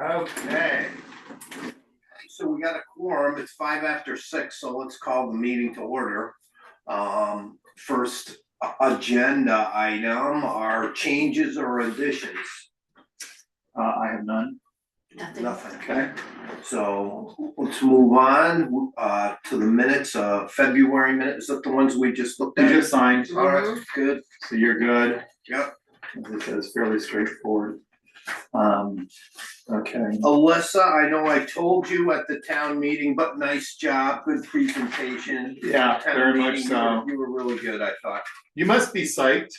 Okay, so we got a quorum. It's 5 after 6, so let's call the meeting to order. First agenda item are changes or additions. I have none. Nothing, okay? So let's move on to the minutes, February minutes. Is that the ones we just looked You at? just signed, All right, good. so you're good. Yep. As I said, it's fairly straightforward. Okay. Alyssa, I know I told you at the town meeting, but nice job, good presentation. Yeah, Town very much meeting, so. You were really good, I thought. You must be psyched.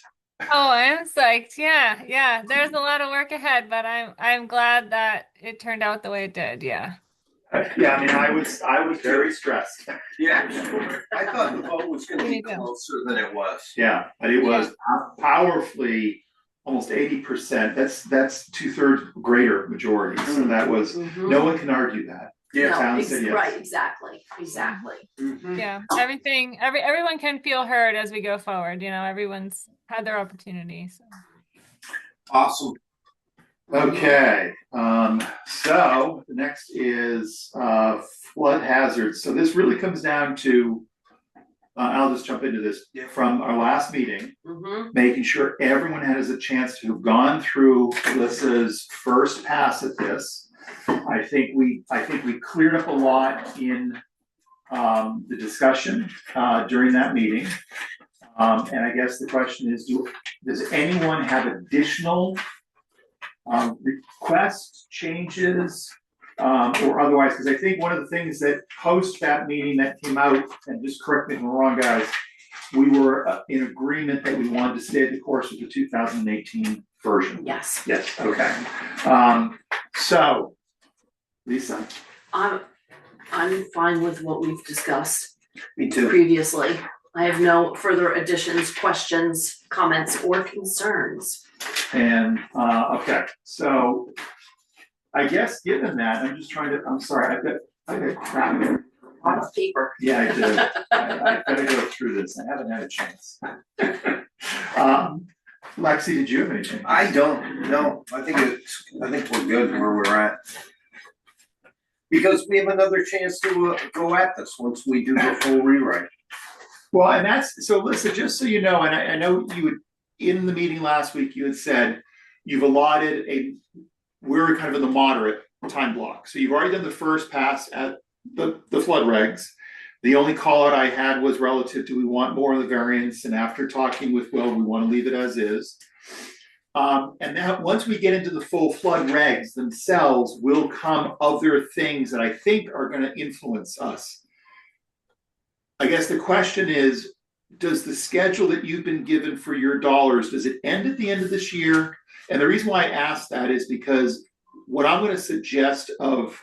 Oh, I'm psyched. Yeah. There's a lot of work ahead, but I'm glad that it turned out the way it did. Yeah. Yeah, I mean, I was very stressed. Yeah, sure. I thought the vote was gonna be Me too. closer than it was. Yeah, but it was powerfully almost 80%. That's 2/3 greater majority. So that was no one can argue that. Yeah. No, Town said yes. right, exactly. Mhm. Yeah. Everyone can feel heard as we go forward. You know, everyone's had their opportunity. So. Awesome. Okay, so the next is flood hazards. So this really comes down to, I'll just jump into this Yeah. from our last meeting, Mm-hmm. making sure everyone has a chance to have gone through Alyssa's first pass at this. I think we cleared up a lot in the discussion during that meeting. And I guess the question is, does anyone have additional requests, changes, or otherwise? Because I think one of the things that post that meeting that came out, and just correct me if I'm wrong, guys, we were in agreement that we wanted to stay the course with the 2018 version. Yes, Yes, okay. So, Lisa? I'm fine with what we've discussed Me too. previously. I have no further additions, questions, comments, or concerns. And, okay, so I guess given that, I'm sorry, I got crap here. A lot of paper. Yeah, I do. I gotta go through this. I haven't had a chance. Lexi, did you have anything? I don't know. I think we're good where we're at. Because we have another chance to go at this once we do the full rewrite. Well, and that's, so Lisa, just so you know, and I know you would, in the meeting last week, you had said you've allotted we're kind of in the moderate time block. So you've already done the first pass at the flood regs. The only call out I had was relative to we want more of the variance, and after talking with Will, we want to leave it as is. And now once we get into the full flood regs themselves, will come other things that I think are going to influence us. I guess the question is, does the schedule that you've been given for your dollars, does it end at the end of this year? And the reason why I ask that is because what I'm going to suggest of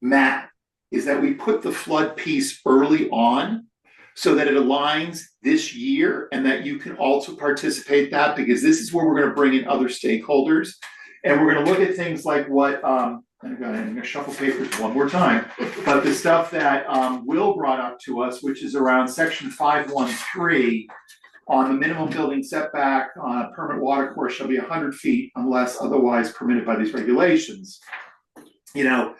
Matt is that we put the flood piece early on so that it aligns this year and that you can also participate that, because this is where we're going to bring in other stakeholders. And we're going to look at things like what, I'm gonna shuffle papers one more time, but the stuff that Will brought up to us, which is around section 513 on the minimum building setback on a permanent water course shall be 100 feet unless otherwise permitted by these regulations. You know,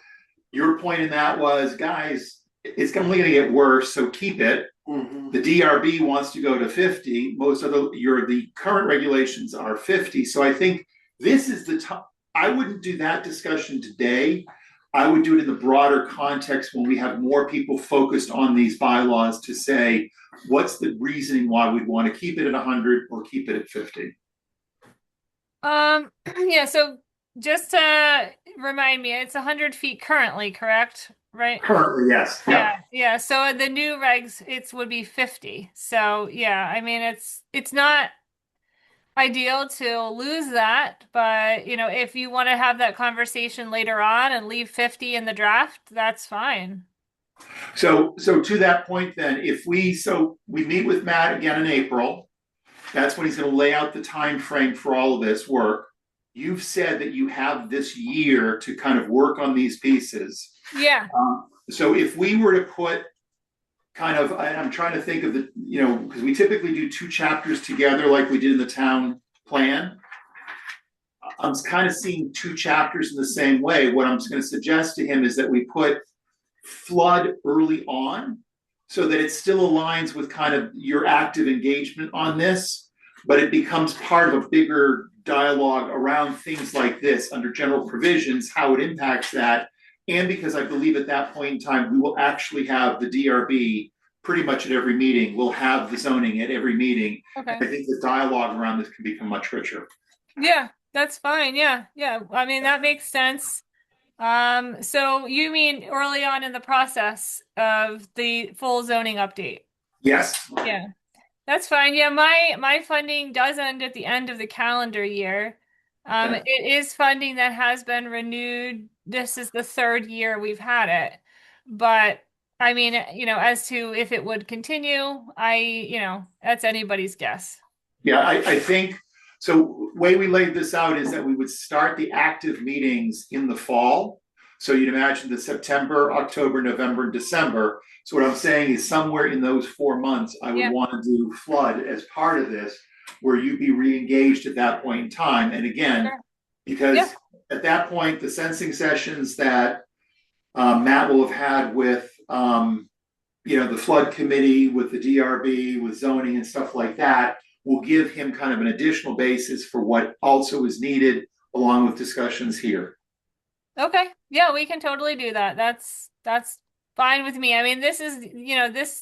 your point in that was, guys, it's only gonna get worse, so keep it. Mm-hmm. The DRB wants to go to 50. Most of the current regulations are 50. So I think this is the time. I wouldn't do that discussion today. I would do it in the broader context when we have more people focused on these bylaws to say, what's the reasoning why we'd want to keep it at 100 or keep it at 50? Yeah, so just to remind me, it's 100 feet currently, correct? Right? Currently, yes. Yeah. So the new regs, would be 50. So yeah, I mean, it's not ideal to lose that, but you know, if you want to have that conversation later on and leave 50 in the draft, that's fine. So to that point then, we meet with Matt again in April. That's when he's going to lay out the time frame for all of this work. You've said that you have this year to kind of work on these pieces. Yeah. So if we were to put kind of, I'm trying to think of the, because we typically do 2 chapters together like we did in the town plan. I'm kind of seeing two chapters in the same way. What I'm gonna suggest to him is that we put flood early on, so that it still aligns with kind of your active engagement on this, but it becomes part of a bigger dialogue around things like this under general provisions, how it impacts that. And because I believe at that point in time, we will actually have the DRB pretty much at every meeting. We'll have the zoning at every meeting. Okay. I think the dialogue around this can become much richer. Yeah, that's fine. Yeah, yeah. I mean, that makes sense. So you mean early on in the process of the full zoning update? Yes. Yeah, that's fine. Yeah, my funding does end at the end of the calendar year. Okay. It is funding that has been renewed. This is the third year we've had it. But I mean, as to if it would continue, that's anybody's guess. Yeah, I think, so way we laid this out is that we would start the active meetings in the fall. So you'd imagine the September, October, November, and December. So what I'm saying is somewhere in those 4 months, I would Yeah. want to do flood as part of this, where you'd be re-engaged at that point in time. And again, Sure. because Yeah. at that point, the sensing sessions that Matt will have had with the flood committee, with the DRB, with zoning and stuff like that, will give him kind of an additional basis for what also is needed, along with discussions here. Okay. Yeah, we can totally do that. That's fine with me. I mean, this is,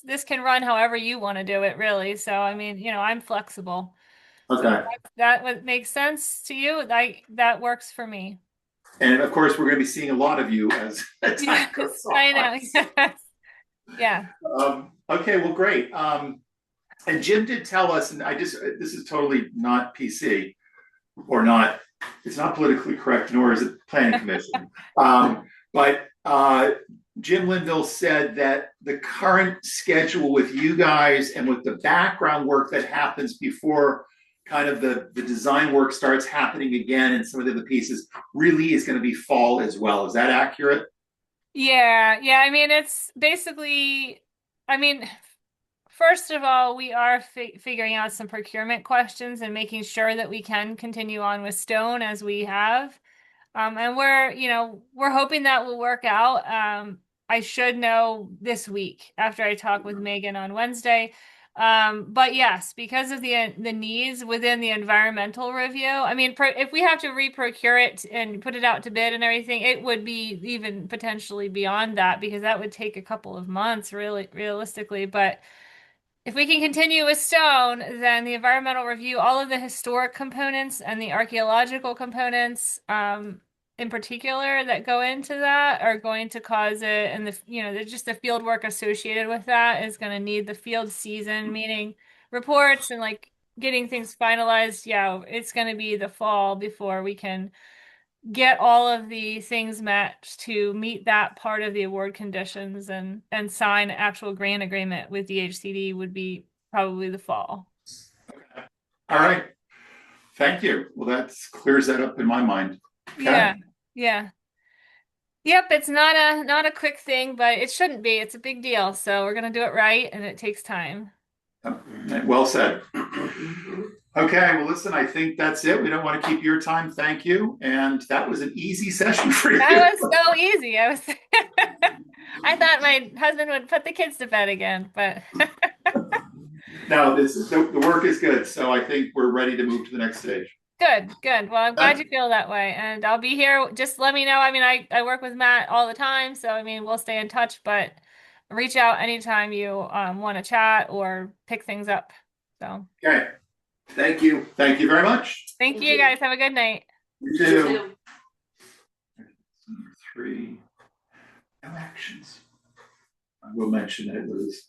this can run however you want to do it, really. So, I mean, I'm flexible. So Okay. that would make sense to you. That works for me. And of course, we're going to be seeing a lot of you as time Yes, goes I on. know. Yes. Yeah. Okay, well, great. And Jim did tell us, and this is totally not PC, or not, it's not politically correct, nor is it planning commission. But Jim Linville said that the current schedule with you guys and with the background work that happens before kind of the design work starts happening again and some of the other pieces really is going to be fall as well. Is that accurate? Yeah. Yeah. I mean, it's basically, first of all, we are figuring out some procurement questions and making sure that we can continue on with stone as we have. And we're hoping that will work out. I should know this week after I talk with Megan on Wednesday. But yes, because of the needs within the environmental review, I mean, if we have to reprocure it and put it out to bid and everything, it would be even potentially beyond that, because that would take a couple of months, really, realistically. But if we can continue with stone, then the environmental review, all of the historic components and the archaeological components, in particular, that go into that are going to cause it, and just the field work associated with that is going to need the field season, meaning reports and like getting things finalized. Yeah, it's going to be the fall before we can get all of the things met to meet that part of the award conditions, and sign actual grant agreement with DHCD would be probably the fall. All right. Thank you. Well, that clears that up in my mind. Okay. Yeah. Yeah. Yep, it's not a quick thing, but it shouldn't be. It's a big deal. So we're gonna do it right, and it takes time. Well said. Okay, well, listen, I think that's it. We don't want to keep your time. Thank you. And that was an easy session for you. That was so easy. I thought my husband would put the kids to bed again, but No, the work is good. So I think we're ready to move to the next stage. Good. Well, I'm glad you feel that way, and I'll be here. Just let me know. I mean, I work with Matt all the time, so I mean, we'll stay in touch, but reach out anytime you want to chat or pick things up. So Okay. Thank you. Thank you very much. thank you guys. Have a good night. You too. Number 3, no actions. I will mention that it was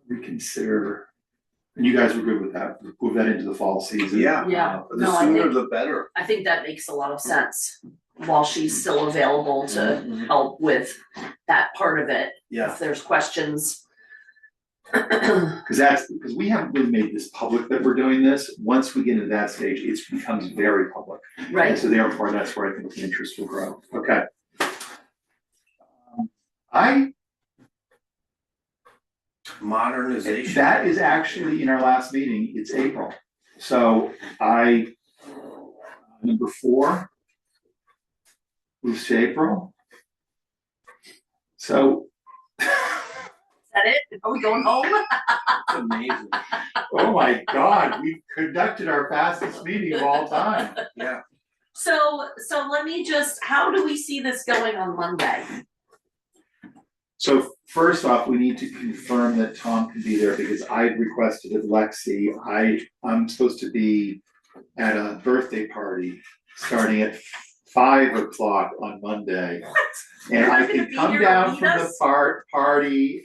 reconsider, and you guys were good with that. Move that into the fall season. Yeah. Yeah. The No, I sooner think- the better. I think that makes a lot of sense, while she's still available to help with that part of it, Yeah. if there's questions. Because we haven't really made this public that we're doing this. Once we get into that stage, it becomes very public. And Right, so therefore, that's where I think the interest will grow. Okay. Modernization. That is actually in our last meeting, it's April. So I Number 4. Moves to April. So. Is that it? Are we going home? It's amazing, Oh my God, we've conducted our fastest meeting of all time. yeah. So let me just, how do we see this going on Monday? So first off, we need to confirm that Tom can be there because I requested of Lexi, I'm supposed to be at a birthday party starting at 5 o'clock on Monday. And You're I not gonna can be come here to down meet from the us? party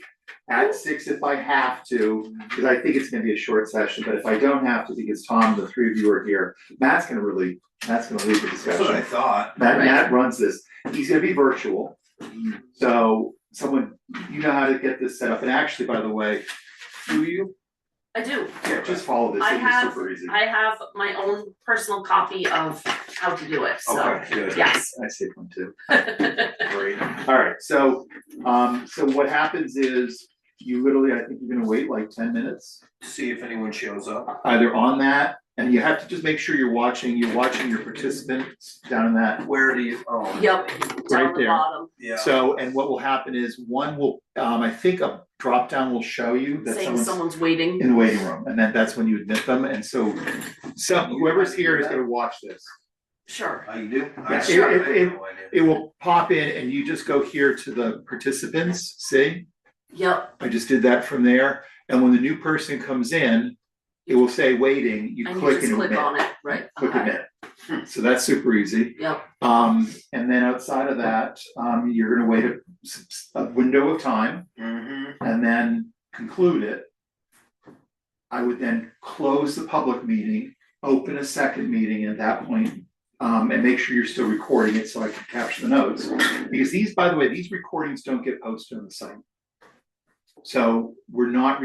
at 6 if I have to, because I think it's gonna be a short session, but if I don't have to, because Tom, the 3 of you are here, Matt's gonna lead the That's what I discussion. thought. Matt runs this, he's gonna be virtual, so someone, you know how to get this set up, and actually, by the way, do you? I do. Yeah, just follow this, I it's have- super easy. I have my own personal copy of how to do it, so, Okay, good. yes. I saved one too. Great. Alright, so what happens is, you literally, I think you're gonna wait like 10 minutes, See if anyone shows up. either on that, and you have to just make sure you're watching your participants down in that. Where do you, oh. Yep, down Right the there. bottom, Yeah. So, and what will happen is, one will, I think a drop down will show you that saying someone's someone's waiting. in the waiting room, and then that's when you admit them, and so whoever's here is gonna watch this. Sure, Uh, Oh, you do? Yeah, Sure. it- I had no idea. It will pop in and you just go here to the participants, see? yep, I just did that from there, and when the new person comes in, it will say waiting, you and you click just and click admit. on it, right, Click okay, admit. So that's super easy. yep, And then outside of that, you're gonna wait a window of time Mhm. and then conclude it. I would then close the public meeting, open a second meeting at that point, and make sure you're still recording it so I can capture the notes. Because these, by the way, these recordings don't get posted on the site. So we're not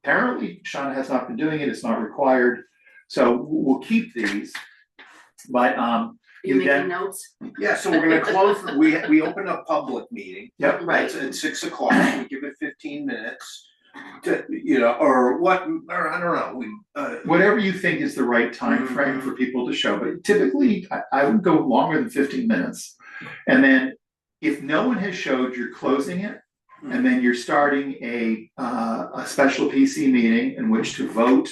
apparently Shauna has not been doing it, it's not required, so we'll keep these. But, you You making then- notes? Yeah, so we're gonna close, we open a public meeting. yep, Right, That's at 6 o'clock, we give it 15 minutes to, or what, or I don't know, whatever you think is the right time frame for people to show, but typically, I would go longer than 15 minutes. And then, if no one has showed, you're closing it, and then you're starting a special PC meeting in which to vote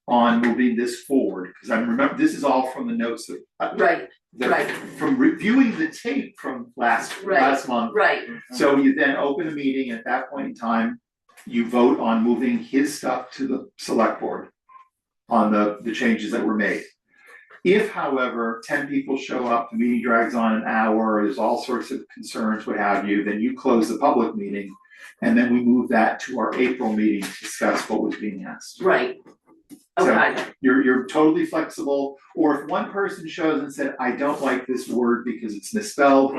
on moving this forward, because I remember, this is all from the notes that. right, right. From reviewing the tape from last month. right, So you then open a meeting, at that point in time, you vote on moving his stuff to the select board on the changes that were made. If, however, 10 people show up, the meeting drags on an hour, there's all sorts of concerns, what have you, then you close the public meeting, and then we move that to our April meeting to discuss what was being asked. right, So- okay, You're totally flexible, or if one person shows and said, I don't like this word because it's misspelled,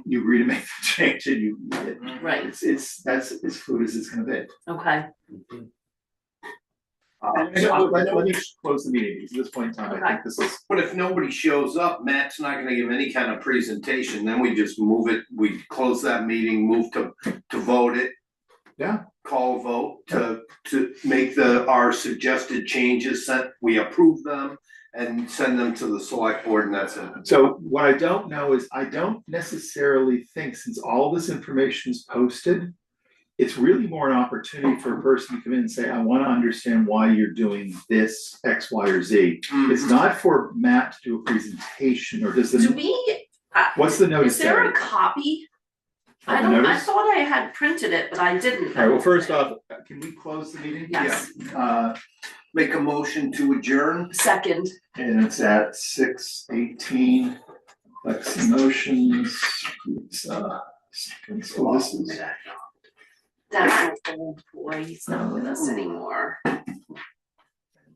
you agree to make the change and you, right, that's as fluid as it's gonna be. okay, Let me close the meeting, because at this point in time, I think this is, but if nobody shows up, Matt's not gonna give any kind of presentation, then we just move it, we close that meeting, move to vote it. Yeah. Call a vote to make our suggested changes, we approve them and send them to the select board, and that's it. so what I don't know is, I don't necessarily think, since all this information is posted, it's really more an opportunity for a person to come in and say, I wanna understand why you're doing this, X, Y, or Z. It's not for Matt to do a presentation, or does do the, we, what's the notice is there say? a copy? Of I the don't, I notice? thought I had printed it, but I didn't. Alright, well, first off, can we close the meeting? Yes. Make a motion to adjourn. Second, And it's at 6:18. Lexi motions. So this is. that's an old boy, he's not with us anymore.